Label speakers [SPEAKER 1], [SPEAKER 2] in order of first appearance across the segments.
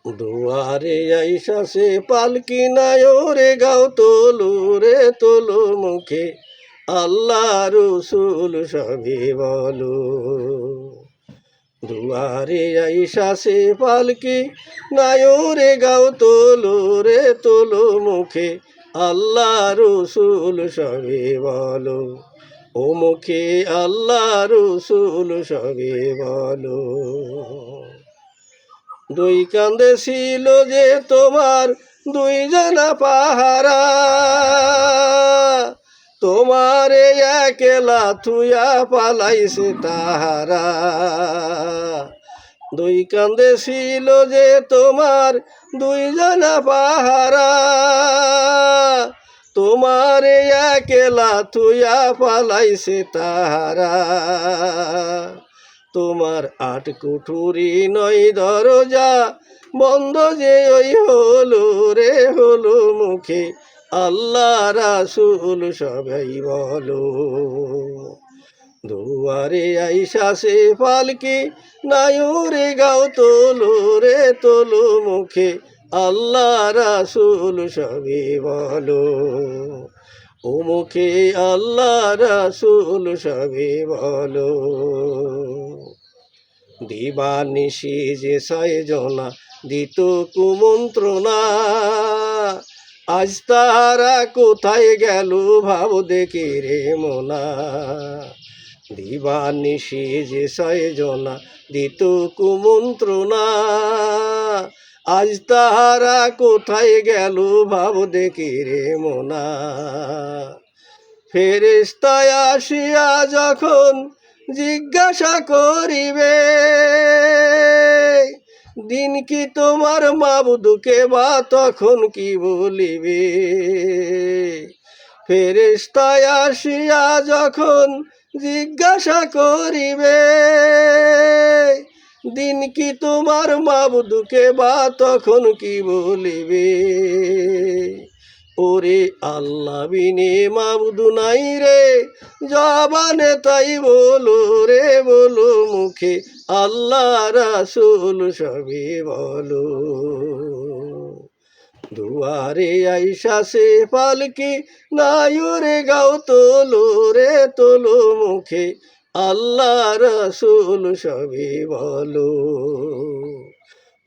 [SPEAKER 1] দুয়ারে আইসা সে পালকি নাই রে গাও তোলো রে তোলো মুখে আল্লাহ রসুল সবে বলো। দুয়ারে আইসা সে পালকি নাই রে গাও তোলো রে তোলো মুখে আল্লাহ রসুল সবে বলো। ও মুখে আল্লাহ রসুল সবে বলো। দুই কান্দে ছিল যে তোমার দুইজনা পাহারা, তোমারে একলা থুয়া পালাইছে তাহারা। দুই কান্দে ছিল যে তোমার দুইজনা পাহারা, তোমারে একলা থুয়া পালাইছে তাহারা। তোমার আট কুঠুরি নয় দরজা বন্ধ যে ওই হলো রে হলো মুখে আল্লাহ রাসূল সবাই বলো। দুয়ারে আইসা সে পালকি নাই রে গাও তোলো রে তোলো মুখে আল্লাহ রাসূল সবে বলো। ও মুখে আল্লাহ রাসূল সবে বলো। দিবানিশি যে ছয়জনা দিত কুমন্ত্রণা, আজ তারা কোথায় গেল ভাব দেখে রে মোনা। দিবানিশি যে ছয়জনা দিত কুমন্ত্রণা, আজ তাহারা কোথায় গেল ভাব দেখে রে মোনা। ফেরেশতায় আসিয়া যখন জিজ্ঞাসা করিবে, দিন কি তোমার মাবুদকে বা তখন কি বলিবে। ফেরেশতায় আসিয়া যখন জিজ্ঞাসা করিবে, দিন কি তোমার মাবুদকে বা তখন কি বলিবে। ওরে আল্লাহ বিনে মাবুদ নাই রে, জবানে তাই বলো রে বলো মুখে আল্লাহ রাসূল সবে বলো। দুয়ারে আইসা সে পালকি নাই রে গাও তোলো রে তোলো মুখে আল্লাহ রাসূল সবে বলো।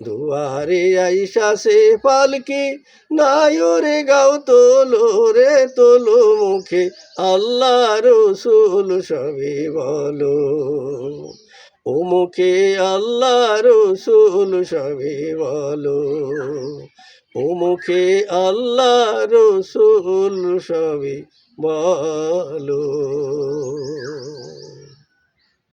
[SPEAKER 1] দুয়ারে আইসা সে পালকি নাই রে গাও তোলো রে তোলো মুখে আল্লাহ রসুল সবে বলো। ও মুখে আল্লাহ রসুল সবে বলো। ও মুখে আল্লাহ রসুল সবে বলো।